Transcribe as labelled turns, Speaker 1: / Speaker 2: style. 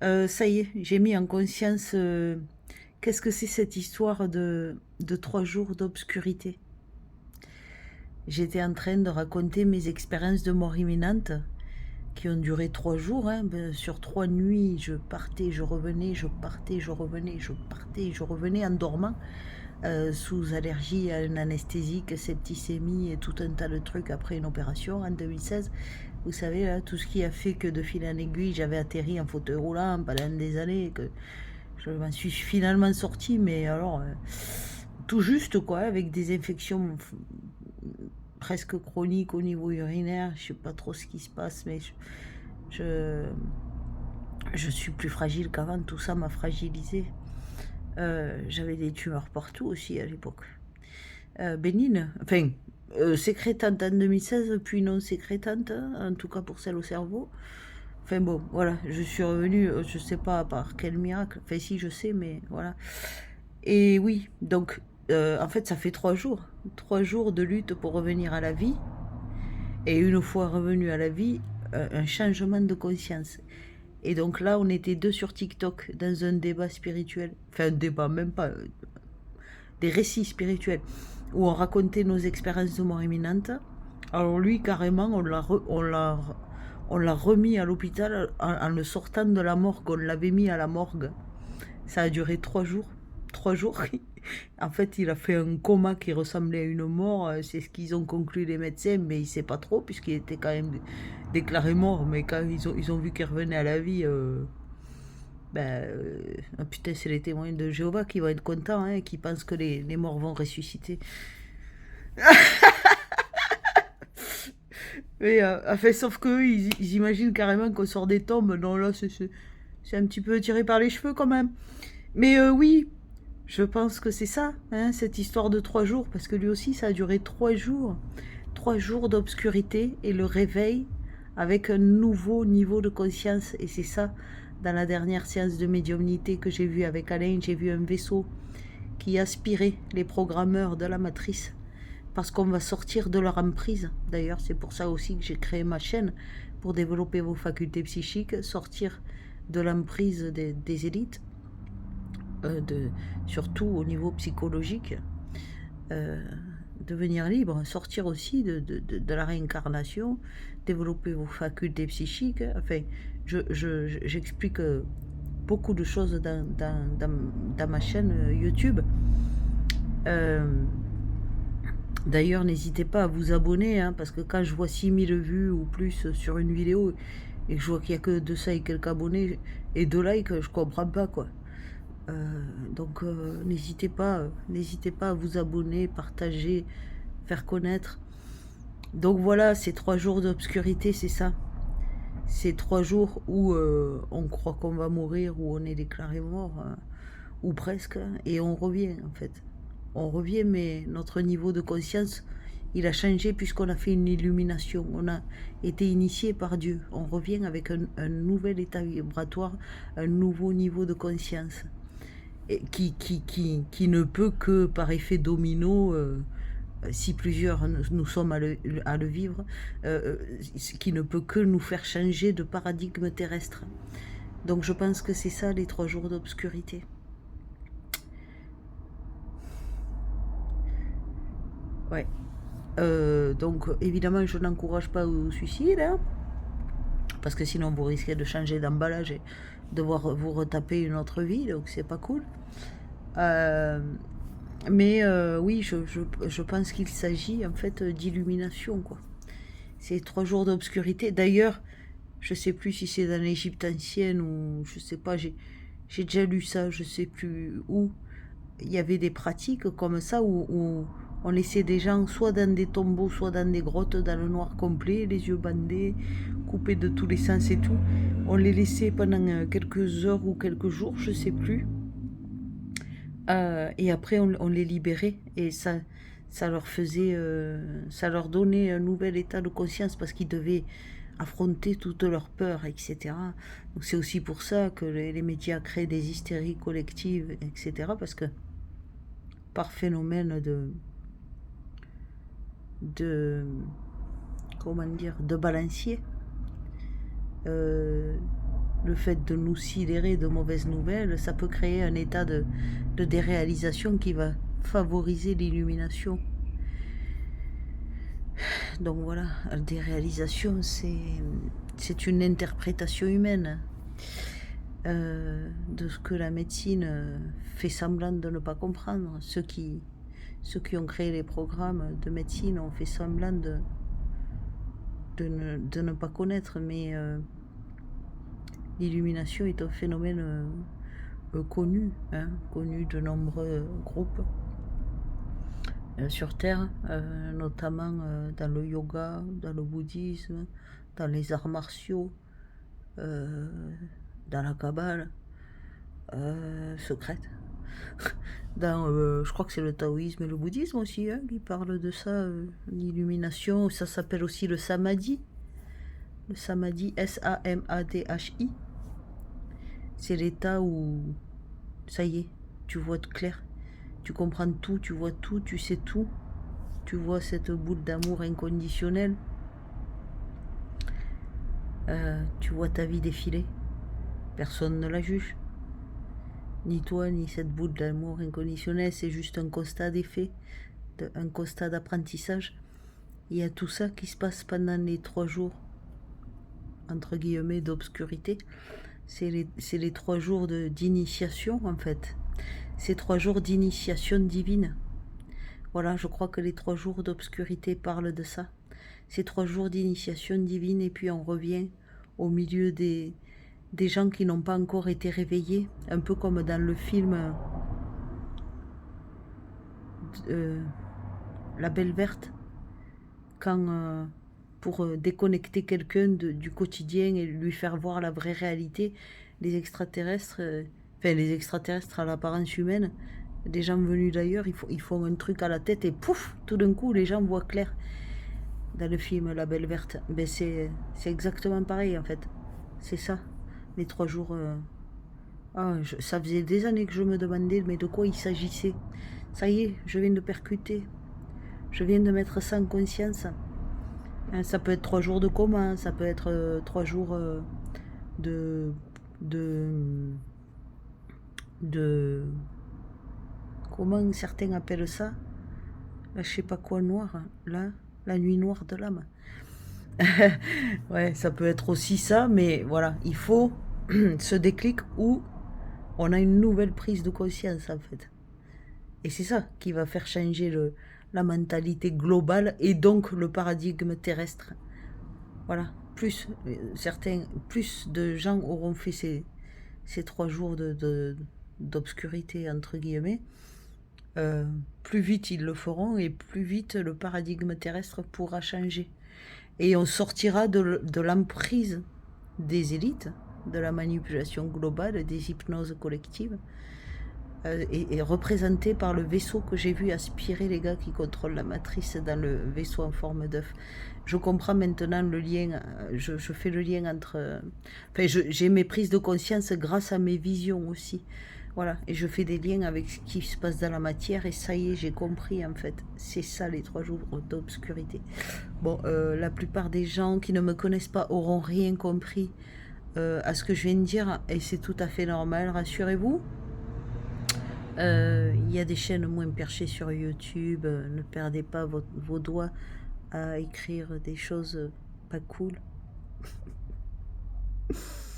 Speaker 1: Ça y est, j'ai mis en conscience qu'est-ce que c'est cette histoire de 3 jours d'obscurité. J'étais en train de raconter mes expériences de mort imminente qui ont duré 3 jours. Hein. Sur 3 nuits, je partais, je revenais, je partais, je revenais, je partais, je revenais en dormant, sous allergie à une anesthésique, septicémie et tout un tas de trucs après une opération en 2016. Vous savez, là, tout ce qui a fait que de fil en aiguille, j'avais atterri en fauteuil roulant pendant des années, et que je m'en suis finalement sortie, mais alors, tout juste, quoi, avec des infections presque chroniques au niveau urinaire. Je sais pas trop ce qui se passe, mais je, je suis plus fragile qu'avant. Tout ça m'a fragilisée. J'avais des tumeurs partout aussi à l'époque. Bénignes, enfin, sécrétantes en 2016, puis non sécrétantes, en tout cas pour celle au cerveau. Enfin bon, voilà, je suis revenue, je sais pas par quel miracle. Enfin si, je sais, mais voilà. Et oui, donc, en fait, ça fait 3 jours. 3 jours de lutte pour revenir à la vie. Et une fois revenu à la vie, un changement de conscience. Et donc là, on était deux sur TikTok dans un débat spirituel. Enfin, un débat, même pas. Des récits spirituels. Où on racontait nos expériences de mort imminente. Alors lui, carrément, on l'a remis à l'hôpital en le sortant de la morgue. On l'avait mis à la morgue. Ça a duré 3 jours. 3 jours. En fait, il a fait un coma qui ressemblait à une mort. C'est ce qu'ils ont conclu les médecins, mais il ne sait pas trop, puisqu'il était quand même déclaré mort. Mais quand ils ont vu qu'il revenait à la vie, oh putain, c'est les témoins de Jéhovah qui vont être contents, hein, qui pensent que les morts vont ressusciter. Mais, enfin, sauf qu'eux, ils imaginent carrément qu'on sort des tombes. Non, là, c'est un petit peu tiré par les cheveux quand même. Mais oui, je pense que c'est ça, hein, cette histoire de 3 jours, parce que lui aussi, ça a duré 3 jours. 3 jours d'obscurité et le réveil avec un nouveau niveau de conscience. Et c'est ça, dans la dernière séance de médiumnité que j'ai vue avec Alain, j'ai vu un vaisseau qui aspirait les programmeurs de la matrice. Parce qu'on va sortir de leur emprise. D'ailleurs, c'est pour ça aussi que j'ai créé ma chaîne, pour développer vos facultés psychiques, sortir de l'emprise des élites, surtout au niveau psychologique, devenir libre, sortir aussi de la réincarnation, développer vos facultés psychiques. Enfin, j'explique beaucoup de choses dans ma chaîne YouTube. D'ailleurs, n'hésitez pas à vous abonner, hein, parce que quand je vois 6000 vues ou plus sur une vidéo et que je vois qu'il n'y a que 200 et quelques abonnés et 2 likes, je comprends pas, quoi. Donc n'hésitez pas à vous abonner, partager, faire connaître. Donc voilà, ces 3 jours d'obscurité, c'est ça. Ces 3 jours où on croit qu'on va mourir, où on est déclaré mort, ou presque, et on revient en fait. On revient, mais notre niveau de conscience, il a changé puisqu'on a fait une illumination. On a été initié par Dieu. On revient avec un nouvel état vibratoire, un nouveau niveau de conscience. Et qui ne peut que, par effet domino, si plusieurs nous sommes à le vivre, qui ne peut que nous faire changer de paradigme terrestre. Donc je pense que c'est ça les 3 jours d'obscurité. Ouais. Donc évidemment je n'encourage pas au suicide, hein, parce que sinon vous risquez de changer d'emballage et devoir vous retaper une autre vie, donc c'est pas cool. Mais oui, je pense qu'il s'agit en fait d'illumination, quoi. C'est 3 jours d'obscurité. D'ailleurs, je sais plus si c'est dans l'Égypte ancienne ou je sais pas, j'ai déjà lu ça, je sais plus où. Il y avait des pratiques comme ça où on laissait des gens soit dans des tombeaux, soit dans des grottes, dans le noir complet, les yeux bandés, coupés de tous les sens et tout. On les laissait pendant quelques heures ou quelques jours, je sais plus. Et après, on les libérait et ça leur faisait, ça leur donnait un nouvel état de conscience parce qu'ils devaient affronter toutes leurs peurs, etc. Donc c'est aussi pour ça que les médias créent des hystéries collectives, etc. Parce que par phénomène de comment dire, de balancier, euh, le fait de nous sidérer de mauvaises nouvelles, ça peut créer un état de déréalisation qui va favoriser l'illumination. Donc voilà, la déréalisation, c'est une interprétation humaine de ce que la médecine fait semblant de ne pas comprendre. Ceux qui ont créé les programmes de médecine ont fait semblant de ne pas connaître, mais l'illumination est un phénomène connu, hein, connu de nombreux groupes sur Terre, notamment dans le yoga, dans le bouddhisme, dans les arts martiaux, dans la Kabbale secrète, dans, je crois que c'est le taoïsme et le bouddhisme aussi, hein, qui parlent de ça, l'illumination. Ça s'appelle aussi le samadhi. Le samadhi, S-A-M-A-D-H-I. C'est l'état où, ça y est, tu vois clair, tu comprends tout, tu vois tout, tu sais tout. Tu vois cette boule d'amour inconditionnel. Tu vois ta vie défiler. Personne ne la juge. Ni toi, ni cette boule d'amour inconditionnel. C'est juste un constat d'effet, un constat d'apprentissage. Il y a tout ça qui se passe pendant les 3 jours, entre guillemets, d'obscurité. C'est les 3 jours d'initiation, en fait. C'est 3 jours d'initiation divine. Voilà, je crois que les 3 jours d'obscurité parlent de ça. Ces 3 jours d'initiation divine, et puis on revient au milieu des gens qui n'ont pas encore été réveillés, un peu comme dans le film La Belle Verte, quand pour déconnecter quelqu'un du quotidien et lui faire voir la vraie réalité, les extraterrestres, enfin les extraterrestres à l'apparence humaine, des gens venus d'ailleurs, ils font un truc à la tête et pouf, tout d'un coup les gens voient clair. Dans le film La Belle Verte, ben c'est exactement pareil en fait. C'est ça, les 3 jours. Ça faisait des années que je me demandais mais de quoi il s'agissait. Ça y est, je viens de percuter. Je viens de mettre ça en conscience. Hein, ça peut être 3 jours de coma, ça peut être 3 jours de comment certains appellent ça, là, je sais pas quoi noir, là, la nuit noire de l'âme. Ouais, ça peut être aussi ça, mais voilà, il faut ce déclic où on a une nouvelle prise de conscience en fait. Et c'est ça qui va faire changer la mentalité globale et donc le paradigme terrestre. Voilà, plus de gens auront fait ces 3 jours d'obscurité entre guillemets. Plus vite ils le feront et plus vite le paradigme terrestre pourra changer. Et on sortira de l'emprise des élites, de la manipulation globale, des hypnoses collectives, et représenté par le vaisseau que j'ai vu aspirer les gars qui contrôlent la matrice dans le vaisseau en forme d'œuf. Je comprends maintenant le lien, je fais le lien entre... Enfin, j'ai mes prises de conscience grâce à mes visions aussi. Voilà, et je fais des liens avec ce qui se passe dans la matière, et ça y est, j'ai compris en fait. C'est ça les 3 jours d'obscurité. Bon, la plupart des gens qui ne me connaissent pas auront rien compris à ce que je viens de dire, et c'est tout à fait normal, rassurez-vous. Il y a des chaînes moins perchées sur YouTube, ne perdez pas vos doigts à écrire des choses pas cool.